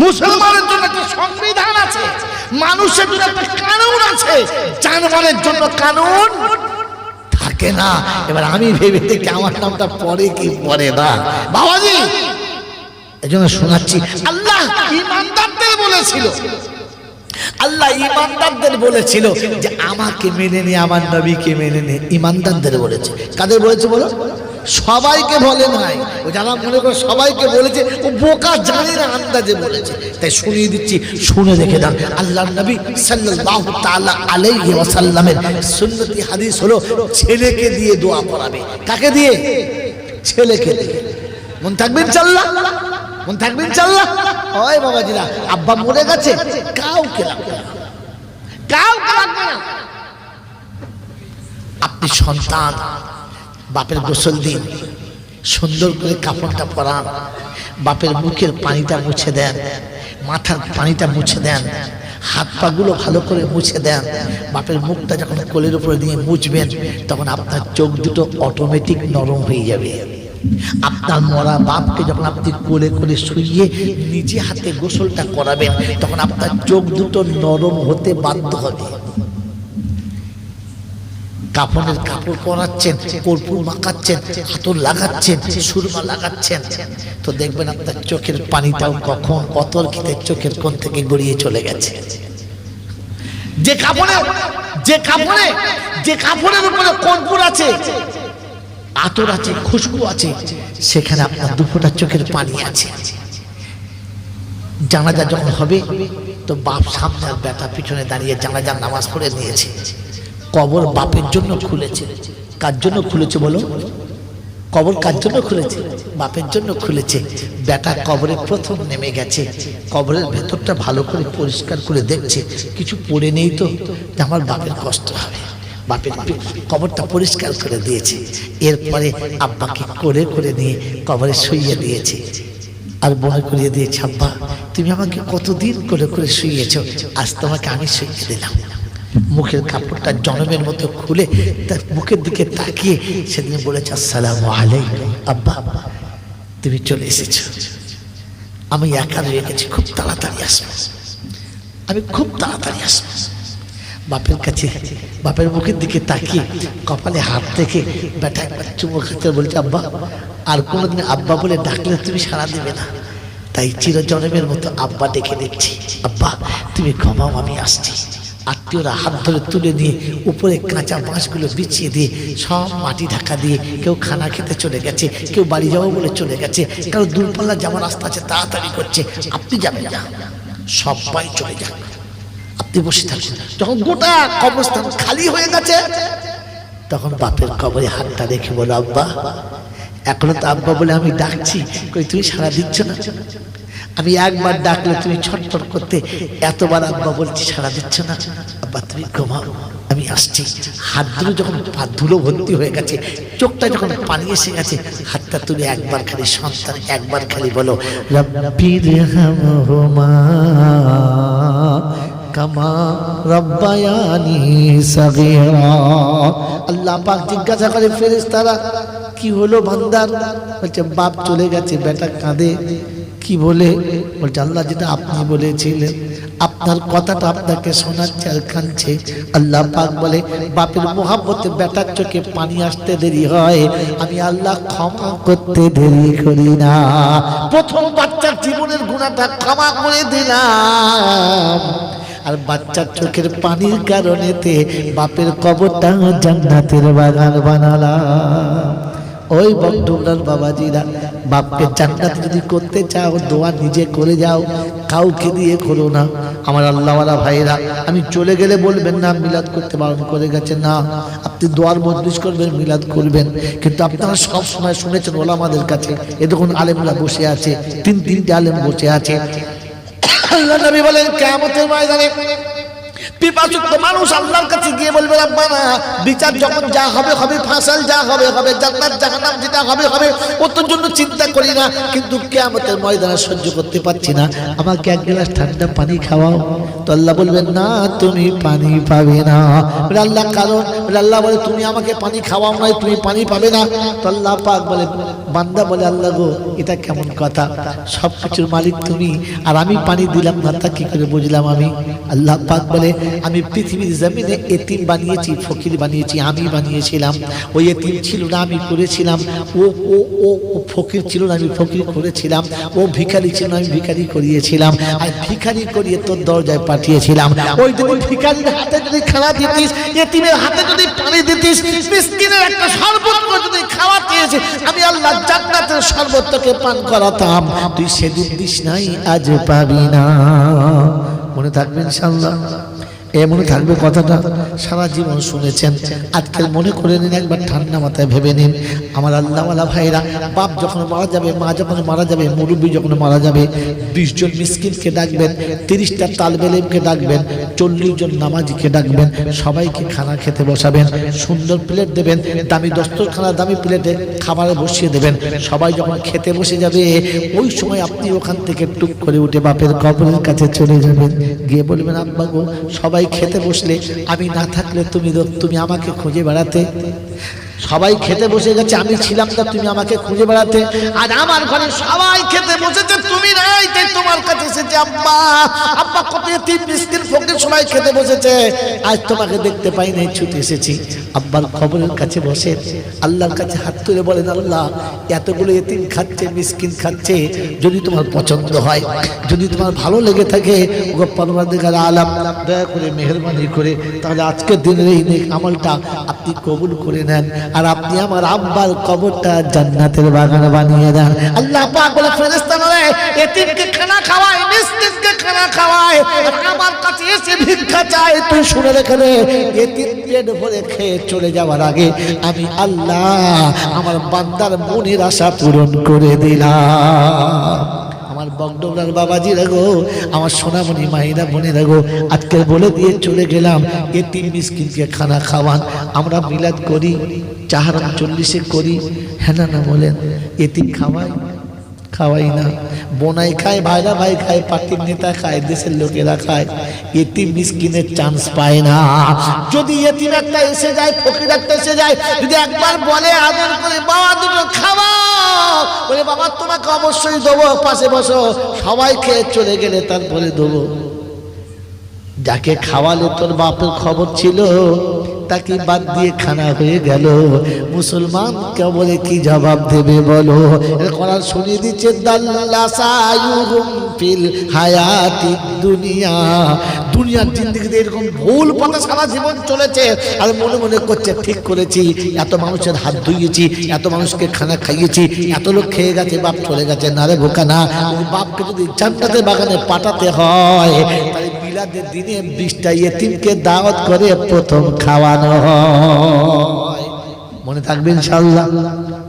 মুসলমানের জন্য একটা সংবিধান আছে, মানুষের জন্য একটা কানুন আছে, জানোয়ারের জন্য কানুন থাকে না। এবার আমি ভেবে দেখি আমার নামটা পড়ে কি পড়ে না বাবাজি। এই জন্য শোনাচ্ছি, আল্লাহ ইমানদারদের বলেছিল, আল্লাহ ইমানদারদের বলেছিল যে আমাকে মেনে নে, আমার নবীকে মেনে নে। ইমানদারদের বলেছে। কাদের বলেছে বলো? সবাইকে বলে নাই। ও যারা মনে করে সবাইকে বলেছে, ও বোকা, জানে না, আন্দাজে বলেছে। তাই শুনিয়ে দিচ্ছি, শুনে রেখে দাও। আল্লাহর নবী সাল্লাল্লাহু তাআলা আলাইহি ওয়াসাল্লামের সুন্নতি হাদিস হলো ছেলেকে দিয়ে দোয়া করাবে। কাকে দিয়ে? ছেলেকে দিয়ে। মন থাকবে ইনশাআল্লাহ, মন থাকবে ইনশাআল্লাহ। ওই বাবাজিরা, আব্বা মরে গেছে, কাউকে লাগবে না, কাউকে লাগবে না। আপনি সন্তান, বাপের গোসল দিন, সুন্দর করে কাপড়টা পরান, বাপের মুখের পানিটা মুছে দেন, মাথার পানিটা মুছে দেন, হাত পাগুলো ভালো করে মুছে দেন। বাপের মুখটা যখন কোলের উপরে দিয়ে মুছবেন, তখন আপনার চোখ দুটো অটোমেটিক নরম হয়ে যাবে। আপনার মরা বাপকে যখন আপনি কোলে কোলে শুইয়ে নিজে হাতে গোসলটা করাবেন, তখন আপনার চোখ দুটো নরম হতে বাধ্য হবে। কাফনের কাপড় পরাচ্ছেন, কর্পূর মাখাচ্ছেন, আতর লাগাচ্ছেন, সুরমা লাগাচ্ছেন, তো দেখবেন আপনার চোখের পানিটাও কখন অতর্কিতে চোখের কোণ থেকে গড়িয়ে চলে গেছে। যে কাপড়ের উপরে কর্পূর আছে, আতর আছে, খুশবু আছে, সেখানে আপনার দুফোঁটা চোখের পানি আছে। জানাজা যখন হবে, তো বাপ সামনে আর বেটা পিছনে দাঁড়িয়ে জানাজার নামাজ পড়ে নিয়েছে। কবর বাপের জন্য খুলেছে। কার জন্য খুলেছে বলো? কবর কার জন্য খুলেছে? বাপের জন্য খুলেছে। বেটা কবরে প্রথম নেমে গেছে, কবরের ভেতরটা ভালো করে পরিষ্কার করে দেখছে, কিছু পড়ে নেই তো, আমার বাপের কষ্ট হবে। বাপের কবরটা পরিষ্কার করে দিয়েছে। এরপরে আব্বাকে করে করে নিয়ে কবরে শুইয়ে দিয়েছে, আর মনে করিয়ে দিয়েছে, আব্বা তুমি আমাকে কতদিন করে করে শুইয়েছ, আজ তোমাকে আমি শুইয়ে দিলাম। মুখের কাপড়টা জনমের মতো খুলে তার মুখের দিকে তাকিয়ে সেদিন বলেছে, আসসালামু আলাইকুম আব্বা, তুমি চলে এসেছো, আমি একা রয়ে গেছি, খুব তাড়াতাড়ি আসবো, আমি খুব তাড়াতাড়ি আসবো। বাপের কাছে, বাপের মুখের দিকে তাকিয়ে কপালে হাত রেখে বেটা একবার চুমু খেতে বলছে, আব্বা আর কোনোদিন আব্বা বলে ডাকলে তুমি সাড়া দেবে না, তাই চিরজনমের মতো আব্বা ডেকে দিচ্ছি, আব্বা তুমি ঘুমাও, আমি আসছি। আত্মীয়রা হাত ধরে তুলে নিয়ে উপরে কাঁচা বাঁশগুলো বিছিয়ে দিয়ে সব মাটি ঢাকা দিয়ে, কেউ খানা খেতে চলে গেছে, কেউ বাড়ি যাবো বলে চলে গেছে, কারো দূরপাল্লা যাওয়ার রাস্তা আছে তাড়াতাড়ি করছে, আপনি যাবেন না, সবাই চলে যান, আপনি বসে থাকুন। যখন গোটা কবরস্থান খালি হয়ে গেছে, তখন বাপের কবরে হাতটা রেখে বলো, আব্বা এখনো তো আব্বা বলে আমি ডাকছি, কই তুমি সাড়া দিচ্ছ না, আমি একবার ডাকলে তুমি ছটফট করতে, এতবার আব্বা বলছি সাড়া দিচ্ছ না, আব্বা তুমি ঘুমাও, আমি আসছি। হাত ধুলো যখন ধুলো ভর্তি হয়ে গেছে, চোখটা যখন পানি এসে গেছে, হাতটা তুলে একবার খালি সন্তান, একবার খালি বলো, রব্বিরহামহুমা কামা রব্বায়ানি সাগীরা। আল্লাহ পাক জিজ্ঞাসা করে ফেরেশতারা, কি হলো বান্দার? বলছে বাপ চলে গেছে, বেটা কাঁদে। কি বলে? বলছে আল্লাহ যেটা আপনি বলেছিলেন, আপনার কথাটা আপনাকে শোনাচ্ছে আর কাঁদছে। আল্লাহ পাক বলে, বাপের মোহাব্বতে বেটার চোখে পানি আসতে দেরি হয়, আমি আল্লাহ ক্ষমা করতে দেরি করি না। প্রথম বাচ্চার জীবনের গুনাহটা ক্ষমা করে দিলাম, আর বাচ্চার চোখের পানির কারণেতে বাপের কবরটা জান্নাতের বাগান বানালাম। ওই বন্ধুরার বাবাজিরা, বাপকে জান্নাত যদি করতে চাও, দোয়া নিজে করে যাও, কাউকে দিয়ে করো না। আমার আল্লাহওয়ালা ভাইরা, আমি চলে গেলে বলবেন না মিলাদ করতে বারণ করে গেছে, না, আপনি দোয়ার মজলিস করবেন, মিলাদ করবেন, কিন্তু আপনারা সব সময় শুনেছেন ওলামাদের কাছে, এ দেখুন আলেমরা বসে আছে, তিনটে আলেম বসে আছে। আল্লাহ নবী বলেন, কিয়ামতের ময়দানে পিপাসুক্ত মানুষ আল্লাহর কাছে গিয়ে বলবে রব্বানা বিচার যখন যা হবে হবে, ফাসাল যা হবে হবে, জান্নাত জাহান্নাম যেটা হবে হবে, ওর জন্য চিন্তা করি না, কিন্তু কিয়ামতের ময়দানে সহ্য করতে পারছি না, আমাকে এক গ্লাস ঠান্ডা পানি খাওয়াও। তো আল্লাহ বলবেন না, তুমি পানি পাবে না। বলে আল্লাহ কারণ? বলে আল্লাহ বলে তুমি আমাকে পানি খাওয়াও নাই, তুমি পানি পাবে না। তো আল্লাহ পাক বলে, বান্দা বলে আল্লাহ গো এটা কেমন কথা, সব কিছুর মালিক তুমি, আর আমি পানি দিলাম না, তা কি করে বুঝলাম আমি? আল্লাহ পাক বলে আমি পৃথিবীর জমিনে এতিম বানিয়েছি, ফকির বানিয়েছি, আমি বানিয়েছিলাম। ওই এতিম ছিল না, আমি করেছিলাম। ও ও ও ফকির ছিল না, আমি ফকির করেছিলাম। ও ভিখারি ছিল না, আমি ভিখারি করিয়েছিলাম। আর ভিখারি করিয়ে তোর দরজায় পাঠিয়েছিলাম। ওই যদি ভিখারির হাতে যদি খানা দিতিস, এতিমের হাতে যদি পানি দিতিস, মিসকিনের একটা শরবত যদি খাওয়াতিস, আমি আল্লাহ জান্নাতের শরবত তোকে পান করাতাম। তুই সেদিন দিস নাই, আজ পাবি না। মনে থাকবে ইনশাআল্লাহ, মনে থাকবে কথাটা, সারা জীবন শুনেছেন। আজকাল মনে করে নিন, একবার ঠান্ডা মাথায় ভেবে নিন। আমার আল্লাহওয়ালা ভাইরা, বাপ যখন মারা যাবে, মা যখন মারা যাবে, মুরব্বী যখন মারা যাবে, 20 জন মিসকিনকে ডাকবেন, 30টা তালবে ইলমকে ডাকবেন, 40 জন নামাজিকে ডাকবেন, সবাইকে খানা খেতে বসাবেন, সুন্দর প্লেট দেবেন, দামি দস্তরখানা দামি প্লেটে খাবারে বসিয়ে দেবেন। সবাই যখন খেতে বসে যাবে, ওই সময় আপনি ওখান থেকে টুক করে উঠে বাপের কবরের কাছে চলে যাবেন, গিয়ে বলবেন আব্বা গো, সবাই খেতে বসলে আমি না থাকলে তুমি আমাকে খুঁজে বেড়াতে। সবাই খেতে বসে গেছে, আমি ছিলাম না, তুমি আমাকে খুঁজে বেড়াতে। আর আমার ঘরে সবাই খেতে বসেছে, তুমি নাই, তাই তোমার কাছে এসেছে। আব্বা আব্বা কত এতিম মিসকিন ফকির সবাই খেতে বসেছে, আজ তোমাকে দেখতে পাই নাই, ছুটে এসেছি। আব্বার কবরের কাছে বসে আল্লাহর কাছে হাত তুলে বলেন, আল্লাহ এতগুলো এতিম খাচ্ছে, মিসকিন খাচ্ছে, যদি তোমার পছন্দ হয়, যদি তোমার ভালো লেগে থাকে, ওগো পরওয়ারদিগার আলাম, দয়া করে মেহেরবানি করে তাহলে আজকের দিনের এই নেক আমলটা আপনি কবুল করে নেন, আর আপনি আমার আব্বার কবরটা জান্নাতের বাগান বানিয়ে দেন। আল্লাহ পাক বলে, ফেরেশতারা এতিমকে খানা খাওয়ায়, মিসকিনকে খানা খাওয়ায়, আর আমার কাছে এসে ভিক্ষা চায়। তুই শুনে রেখে দে, এতিম পেট ভরে খেয়ে চলে যাওয়ার আগে আমি আল্লাহ আমার বান্দার মনের আশা পূরণ করে দিলাম। আমার বগডোগরার বাবাজি রাগো, আমার সোনামণি মায়েরা বোনে রাগো, আজকে বলে দিয়ে চলে গেলাম, এতিম মিসকিনকে খানা খাওয়ান। আমরা মিলাদ করি, চাহারাম 40-এ করি, হ্যাঁ না বলেন? এতিম খাওয়াই না, বোনাই খায়, ভাইরা ভাই খায়, পার্টির নেতা খায়, দেশের লোকেরা খায়, এতিম মিসকিনের চান্স পায় না। যদি এতিম একটা এসে যায়, ফকির একটা এসে যায়, যদি একবার বলে আদর করে, বাবা দুটো খাওয়া, বলে বাবা তোমাকে অবশ্যই দেবো, পাশে বসো, সবাই খেয়ে চলে গেলে তারপরে দেবো। যাকে খাওয়ালে তোর বাপের খবর ছিল, তাকে বাদ দিয়ে খানা হয়ে গেল, মুসলমান কে বলে কি জবাব দেবে বলো? কোরআন শুনিয়ে দিচ্ছে, দাল্লাসায়ুহুম ফিল হায়াতিদ দুনিয়া, দুনিয়ার জিন্দেগিতে এরকম ভুল পথে সারা জীবন চলেছে, আর মনে মনে করছে ঠিক করেছি, এত মানুষের হাত ধুইয়েছি, এত মানুষকে খানা খাইয়েছি, এত লোক খেয়ে গেছে, বাপ চলে গেছে। না রে বোকা না, বাপকে যদি জান্নাতের বাগানে পাঠাতে হয়, তাহলে মিলাদের দিনে 20টা এতিমকে দাওয়াত করে প্রথম খাওয়ানো হয়। মনে থাকবে ইনশাআল্লাহ,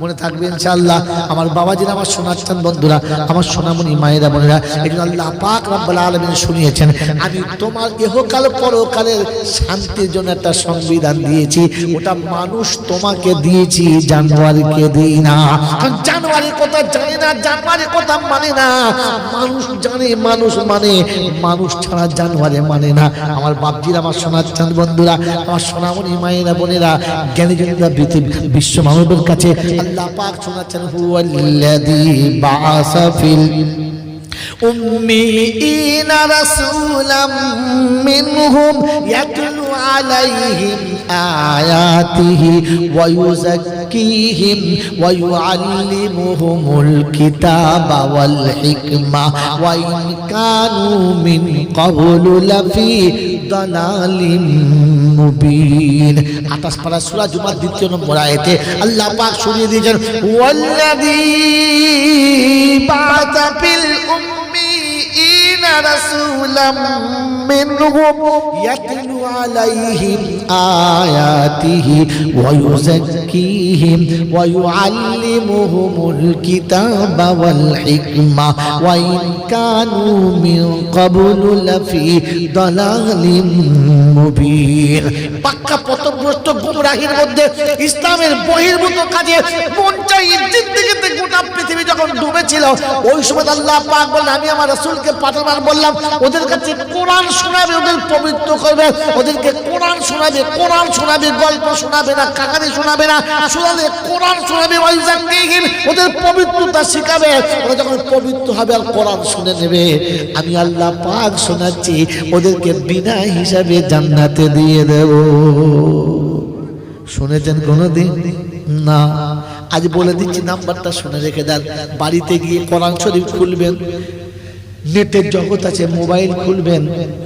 মনে থাকবে ইনশাআল্লাহ। আমার বাবাজিরা, আমার সোনাচ্চান বন্ধুরা, আমার সোনামণি মায়েরা বোনেরা, এগুলো আল্লাহ পাক রব্বুল আলামিন শুনিয়েছেন। আমি তোমার ইহকাল পরকালের শান্তির জন্য একটা সংবিধান দিয়েছি, ওটা মানুষ তোমাকে দিয়েছি, জানোয়ারকে দিই না। কারণ জানোয়ারের কথা জানে না, জানোয়ারের কথা মানে না, মানুষ জানে, মানুষ মানে, মানুষ ছাড়া জানোয়ারে মানে না। আমার বাপজিরা, আমার সোনাচ্চান বন্ধুরা, আমার সোনামণি মায়েরা বোনেরা, জ্ঞানীজনেরা বিশ্ব মানবের কাছে আল্লাহ পাক শোনাচ্ছেন, হুয়াল্লাযী বাআসা ফিল উম্মিয়িনা রাসূলাম মিনহুম ইয়াতলু আলাইহিম আয়াতিহি ওয়া ইউযাক্কিহিম ওয়া ইউআল্লিমুহুমুল কিতাবা ওয়াল হিকমা ওয়া ইন কানু মিন ক্বাবলু লাফি দালালিম মুবিন। 28 পারা সূরা জুমার 2 নম্বর আয়াতে আল্লাহ পাক শুনিয়ে দিয়েছেন, ওয়াল্লাযী বা'আসা ফিল উম্মিয়িনা রাসূলাম মিনহুম ইয়াতলু আলাইহিম আয়াতিহি ওয়া ইউযাক্কিহিম ওয়া ইউআল্লিমুহুমুল কিতাবা ওয়াল হিকমা ওয়া ইন কানু মিন ক্বাবলু লাফি দালালিম মুবিন। পাক্কা পথভ্রষ্ট গুমরাহির মধ্যে ইসলামের বহির্ভূত কাজে মন চাই জিন্দেগিতে গোটা পৃথিবী যখন ডুবেছিল, ওই সময় আল্লাহ পাক বলেন আমি আমার রাসূলকে পাঠালাম, বললাম ওদের কাছে কোরআন শোনাবে, ওদের পবিত্র করবে, ওদেরকে কোরআন শোনাবে, কোরআন শোনাবে, গল্প শোনাবে না, কাহানি শোনাবে না, শোনালে কোরআন শোনাবে, ওদের পবিত্রতা শিখাবে। ওরা যখন পবিত্র হবে আর কোরআন শুনে নেবে, আমি আল্লাহ পাক শোনাচ্ছি ওদেরকে বিনা হিসাবে জান্নাতে দিয়ে দেব। শুনেছেন কোনদিন? না। আজ বলে দিচ্ছি, নাম্বারটা শুনে রেখে দেন। বাড়িতে গিয়ে কোরআন শরীফ খুলবেন, নেটের জগৎ আছে, মোবাইল খুলবেন,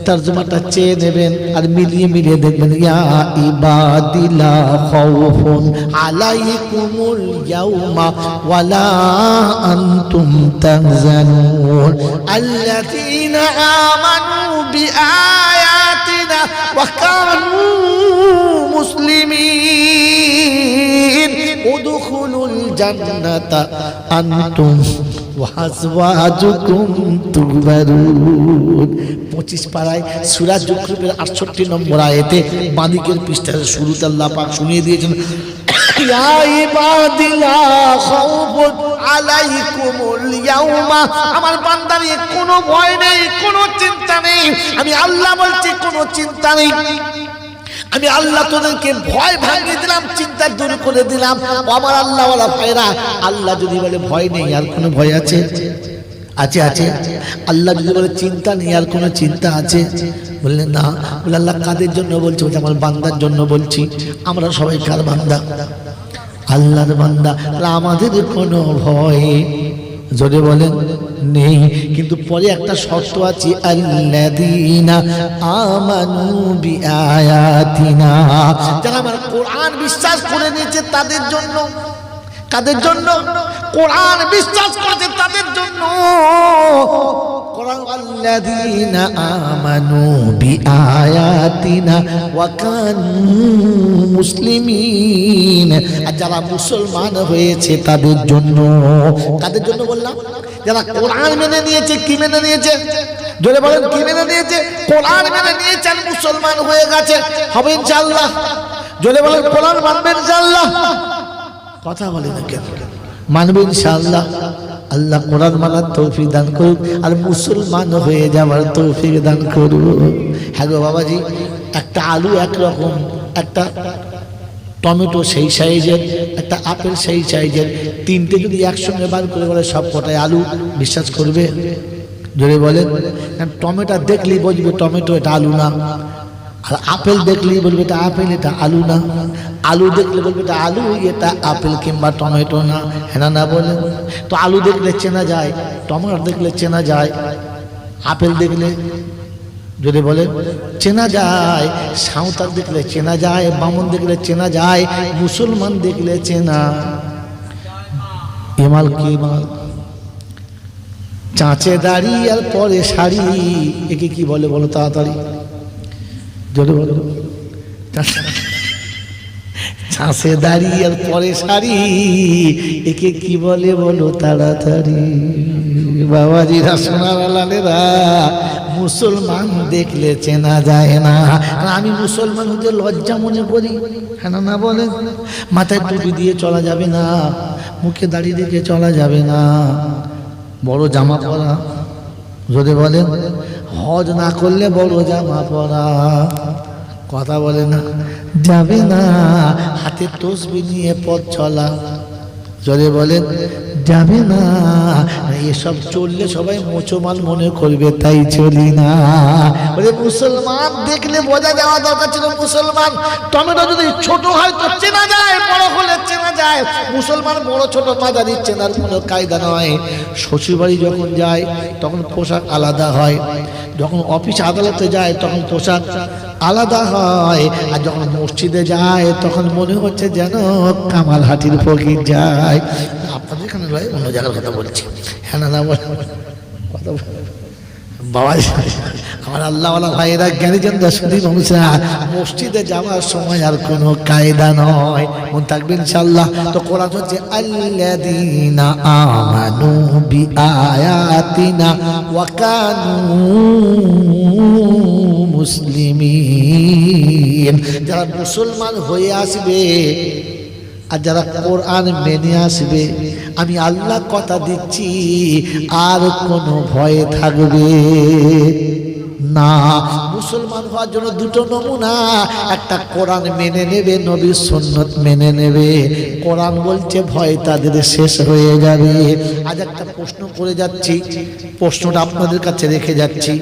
তরজমাটা চেয়ে নেবেন আর মিলিয়ে মিলিয়ে দেখবেন। ইয়া ইবাদি লা খাউফুন আলাইকুমুল ইয়াউমা ওয়ালা আনতুম তাহজানুন আল্লাযীনা আমানু বিআয়াতিনা ওয়া কানু মুসলিমিন উদখুলুল জান্নাতা আনতুম ওয়াজওয়াজুকুম তুহবারুন। 25 পারায় সূরা যুকরুবের 68 নম্বর আয়াতে বাদিকের পৃষ্ঠার শুরুতে আল্লাহ পাক শুনিয়ে দিয়েছেন, ইয়া ইবাদি লা খাউফুন আলাইকুমুল ইয়াউমা, আমার বান্দারে কোনো ভয় নেই, কোনো চিন্তা নেই। আমি আল্লাহ বলছি কোনো চিন্তা নেই। আমি আল্লাহ তোদেরকে ভয় ভাঙিয়ে দিলাম, চিন্তা দূর করে দিলাম। আমার আল্লাহ ওয়ালা ভাইরা, আল্লাহ যদি বলে ভয় নেই, আর কোনো ভয় আছে? আছে আছে। আল্লাহ যদি বলে চিন্তা নেই, আর কোনো চিন্তা আছে? বললেন না। বলে আল্লাহ কাদের জন্য বলছি? বলছে আমার বান্দার জন্য বলছি। আমরা সবাই কার বান্দা? আল্লাহর বান্দা। আমাদের কোনো ভয় জোরে বলেন নেই, কিন্তু পরে একটা শর্ত আছে, আল্লাযীনা আমানু বিআয়াতিনা, যারা আমার কোরআন বিশ্বাস করে নিয়েছে তাদের জন্য। কাদের জন্য? কোরআন বিশ্বাস করেছে তাদের জন্য। কোরআন আল্লাযীনা আমানু বিআয়াতিনা ওয়া কানু মুসলিমিন, আর যারা মুসলমান হয়েছে তাদের জন্য। কাদের জন্য বললাম? যারা কোরআন মেনে নিয়েছে। কি মেনে নিয়েছে? জোরে বলেন, কি মেনে নিয়েছে? কোরআন মেনে নিয়েছে আর মুসলমান হয়ে গেছে। হবে ইনশাআল্লাহ। জোরে বলেন, কোরআন মানবে ইনশাআল্লাহ। কথা বলে না কেন? মানবে ইনশাআল্লাহ। আল্লাহ কোরআন মানার তৌফিক দান করুক আর মুসলমান হয়ে যাওয়ার তৌফিক দান করুক। হ্যাঁ গো বাবাজি, একটা আলু একরকম, একটা টমেটো সেই সাইজের, একটা আপেল সেই সাইজের, তিনটে যদি একসঙ্গে বার করে বলে সব কটাই আলু, বিশ্বাস করবে? জোরে বলেন। টমেটো দেখলেই বুঝবে টমেটো, এটা আলু না। আর আপেল দেখলেই বলবে এটা আপেল, এটা আলু না। আলু দেখলে বলবে এটা আলু, এটা আপেল কিংবা টমেটো না। হ্যাঁ না বলেন? তো আলু দেখলে চেনা যায়, টমেটো দেখলে চেনা যায়, আপেল দেখলে যদি বলেন চেনা যায়, সাঁওতাল দেখলে চেনা যায়, বামন দেখলে চেনা যায়, মুসলমান দেখলে চেনা। এমাল কি মাল? চাঁচে দাড়ি আর পরে শাড়ি, একে কি বলে বলো তাড়াতাড়ি? জোরে বলো। চাঁচে দাড়ি আর পরে শাড়ি, একে কি বলে বলো তাড়াতাড়ি? বাবাজিরা, সোনার লালেরা, মুসলমান দেখলে চেনা যায় না। আমি মুসলমান হতে লজ্জা মনে করি। হ্যাঁ না বলেন? মাথায় টুপি দিয়ে চলা যাবে না, মুখে দাড়ি রেখে চলা যাবে না, বড় জামা পরা। যদি বলেন হজ না করলে বড় জামা পরা, কথা বলে না, যাবে না। হাতে তসবিহ নিয়ে পথ চলা, যদি বলেন যাবে না। এসব চললে সবাই মুসলমান মনে করবে, তাই চলি না। বলে মুসলমান দেখলে বোঝা যাওয়া দরকার ছিল মুসলমান। টমেটো যদি ছোট হয় তো চেনা যায়, বড় হলে চেনা যায়। মুসলমান বড় ছোট মাঝারি চেনার কোনো কায়দা নয়। শ্বশুরবাড়ি যখন যায় তখন পোশাক আলাদা হয়, যখন অফিস আদালতে যায় তখন পোশাক আলাদা হয়, আর যখন মসজিদে যায় তখন মনে হচ্ছে যেন কামালহাটির ফকির যায়। আপনাদের এখানে নয়, অন্য জায়গার কথা বলছি। হ্যাঁ না বলে কথা বাবা আমার আল্লাহওয়ালা ভাইয়েরা জ্ঞানীজন দর্শনী মসজিদে যাওয়ার সময় আর কোনো কায়দা নয়, মনে থাকবে ইনশাআল্লাহ। তো কোরআন হচ্ছে আল্লাযীনা আমানু বিআয়াতিনা ওয়া কানু মুসলিমিন, যারা মুসলমান হয়ে আসবে আর যারা কোরআন মেনে আসবে, আমি আল্লাহ কথা দিচ্ছি আর কোনো ভয় থাকবে না। মুসলমান হওয়ার জন্য দুটো নমুনা, একটা কোরআন মেনে নেবে, নবীর সুন্নত মেনে নেবে। কোরআন বলছে ভয় তাদের শেষ হয়ে যাবে। আজ একটা প্রশ্ন করে যাচ্ছি, প্রশ্নটা আপনাদের কাছে রেখে যাচ্ছি।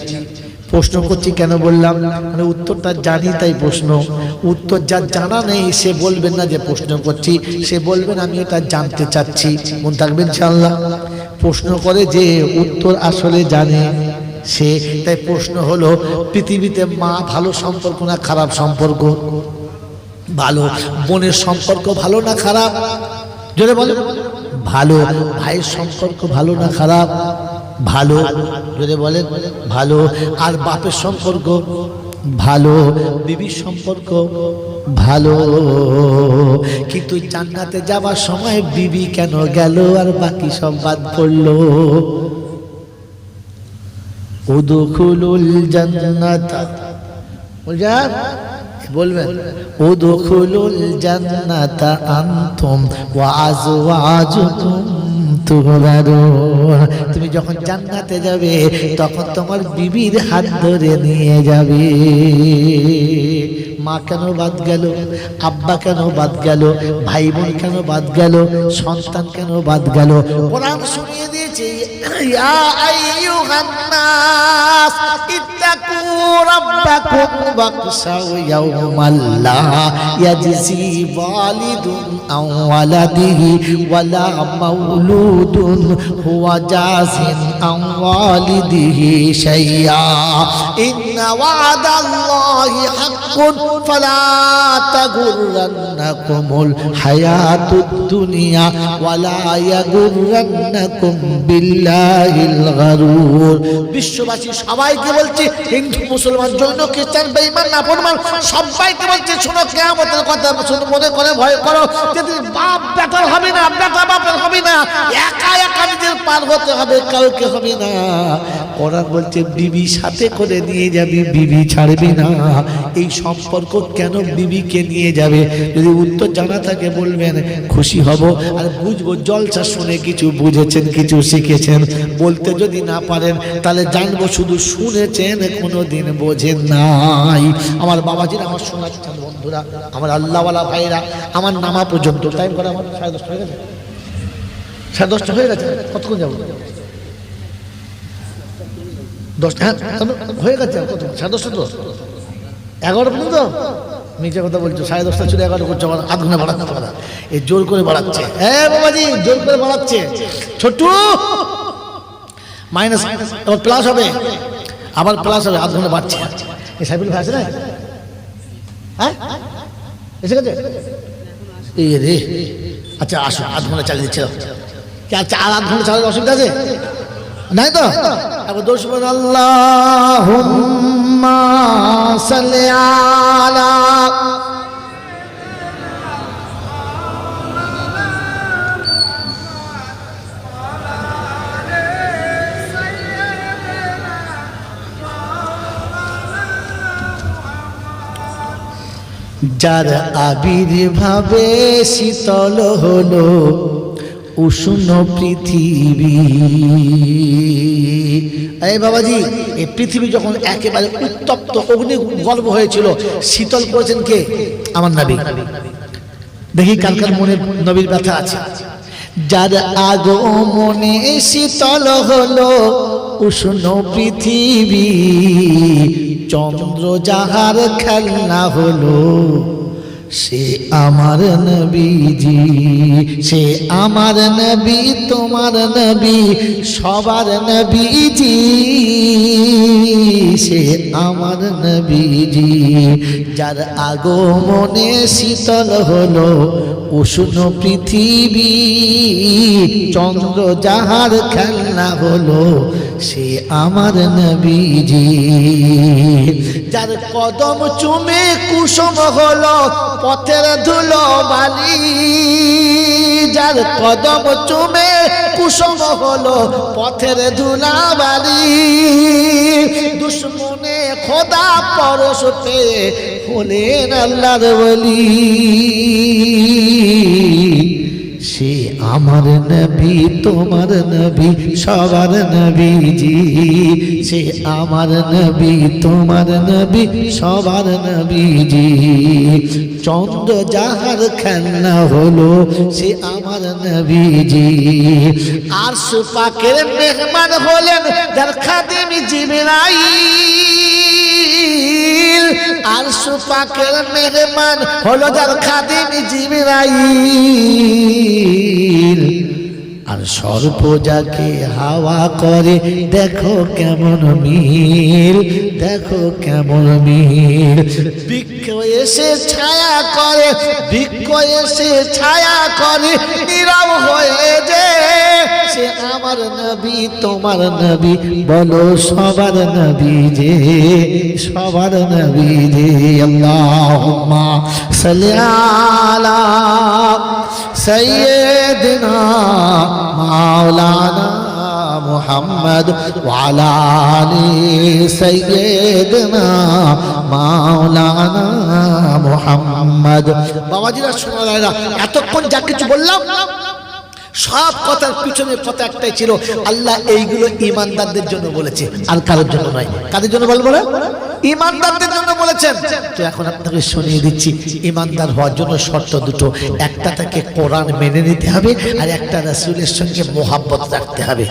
প্রশ্ন করছি কেন বললাম, মানে উত্তরটা জানি তাই প্রশ্ন। উত্তর যার জানা নেই সে বলবেন না যে প্রশ্ন করছি, সে বলবেন আমি এটা জানতে চাচ্ছি। মনে থাকবেন ইনশাআল্লাহ। প্রশ্ন করে যে উত্তর আসলে জানে সে। তাই প্রশ্ন হলো, পৃথিবীতে মা ভালো সম্পর্ক না খারাপ সম্পর্ক? ভালো। বোনের সম্পর্ক ভালো না খারাপ? জোরে বলে। ভালো। ভাইয়ের সম্পর্ক ভালো না খারাপ? ভালো। যদি বলেন ভালো। আর বাপের সম্পর্ক ভালো, বিবির সম্পর্ক ভালো। কিন্তু জান্নাতে যাবার সময় বিবি কেন গেল আর বাকি সব বাদ পড়লো? উদখুলুল জান্নাতা, বলবেন উদখুলুল জান্নাতা আনতুম ওয়া আজওয়াজুকুম তুহবারুন। তুমি যখন জান্নাতে যাবে তখন তোমার বিবির হাত ধরে নিয়ে যাবে। মা কেন বাদ গেল? আব্বা কেন বাদ গেল? ভাই বোন কেন বাদ গেল? সন্তান কেন বাদ গেল? কোরআন শুনিয়ে দিয়েছে, ইয়া আইয়ুহান নাস ইত্তাকু রাব্বাকুম ওয়াখশাউ ইয়াওমান লা ইয়াজজি ওয়ালিদুন আন ওয়ালাদিহি ওয়ালা মাউলুদুন হুয়া জাযিন আন ওয়ালিদিহি শাইআ ইন্না ওয়া'দাল্লাহি হাক্কুন ফালা তাগুররান্নাকুমুল হায়াতুদ দুনিয়া ওয়ালা ইয়াগুররান্নাকুম বিল্লাহিল গারুর। বিশ্ববাসী সবাইকে বলছে, হিন্দু মুসলমান জৈন খ্রিস্টান বেঈমান নাফরমান সবাইকে বলছে, শোনো কিয়ামতের কথা, শুধু মনে করে ভয় করো যদি বাপ বেটার হবে না, বেটা বাপের হবে না, একা একা নিজের পার হতে হবে, কাউকে হবে না। কোরআন বলছে বিবি সাথে করে নিয়ে যাবি, বিবি ছাড়বি না। এই সম্পর্ক কেন বিবিকে নিয়ে যাবে? যদি উত্তর জানা থাকে বলবেন, খুশি হব আর বুঝবো। জলসা শুনে কিছু বুঝেছেন, কিছু শিখেছেন। বলতে যদি না পারেন তাহলে জানবো শুধু শুনেছেন, কোনোদিন বোঝেন নাই। আমার বাবাজিরা, আমার শোনাচ্ছেন বন্ধুরা, আমার আল্লাহওয়ালা ভাইরা, আমার নামা পর্যন্ত টাইম করে আমার 10:30 হয়ে গেছে, 10:30 হয়ে গেছে। কতক্ষণ যাবো? 10, হ্যাঁ হয়ে গেছে। কত? 10:30 তো 11 পর্যন্ত। নিচে কথা বলছো, 10:30 ছিল 11 করছো, আমার আধ ঘন্টা বাড়াচ্ছে কথা। এই জোর করে বাড়াচ্ছে। হ্যাঁ বাবাজি, জোর করে বাড়াচ্ছে। ছোট্টু মাইনাস আবার প্লাস হবে, আবার প্লাস হবে, আধ ঘন্টা বাড়ছে। এই সাইকেল ভাই আছে না? হ্যাঁ এসে গেছে? এই রে, আচ্ছা আসো, আধ ঘন্টা চালিয়ে দিচ্ছে। আচ্ছা আর আধ ঘন্টা চালানোর অসুবিধা আছে নাই তো? আবার দোষ বল, আল্লাহুম্মা সাল্লি আলা। যার আবির্ভাবে শীতল হলো উষ্ণ পৃথিবী। এই বাবাজি, এই পৃথিবী যখন একেবারে উত্তপ্ত অগ্নিগর্ভ হয়েছিল, শীতল করেছেন কে? আমার নবী। দেখি কালকার মনে নবীর ব্যথা আছে। যার আগমনে শীতল হলো উষ্ণ পৃথিবী, চন্দ্র যাহার খেলনা হলো, সে আমার নবীজি, সে আমার নবী, তোমার নবী, সবার নবীজি, সে আমার নবীজি। যার আগমনে শীতল হলো উষ্ণ পৃথিবী, চন্দ্র যাহার খেলনা হলো, সে আমার নবীজি। যার কদম চুমে কুসুম হলো পথের ধুলো বালি, যার কদম চুমে কুসুম হলো পথের ধুলা বালি, দুশ্মনে খোদা পরশ পেয়ে হলেন আল্লাহর ওলি। সে আমার নবী তোমার নবী সবার নবীজি, সে আমার নবী তোমার নবী সবার নবীজি। চন্দ্র যাহার খেলনা হলো সে আমার নবীজি। আরশ পাকের মেহমান হলেন যার খাদেম জিবরাইল, আরশ পাকের মেহমান হলো যার খাদেম জিবরাইল। আর সর্প যাকে হাওয়া করে দেখো কেমন মিল, দেখো কেমন মিল। বৃক্ষ এসে ছায়া করে, বৃক্ষ এসে ছায়া করে নীরব হয়ে যে সে আমার নবী তোমার নবী, বলো সবার নবী যে, সবার নবী যে। আল্লাহুম্মা সাল্লি আলা সাইয়্যিদিনা মাওলানা মুহাম্মদ ওয়া আলা আলি সাইয়্যিদিনা মাওলানা মুহাম্মদ। বাবাজিরা শোনা, এতক্ষণ যা কিছু বললাম সব কথার পিছনে কথা একটাই ছিল, আল্লাহ এইগুলো ইমানদারদের জন্য বলেছে, আর কারোর জন্য নয়। কাদের জন্য বলবো না? ইমানদারদের জন্য বলেছেন। তো এখন আপনাকে শুনিয়ে দিচ্ছি, ইমানদার হওয়ার জন্য শর্ত দুটো, একটা তাকে কোরআন মেনে নিতে হবে, আর একটা রাসূলের সঙ্গে মোহাব্বত রাখতে হবে।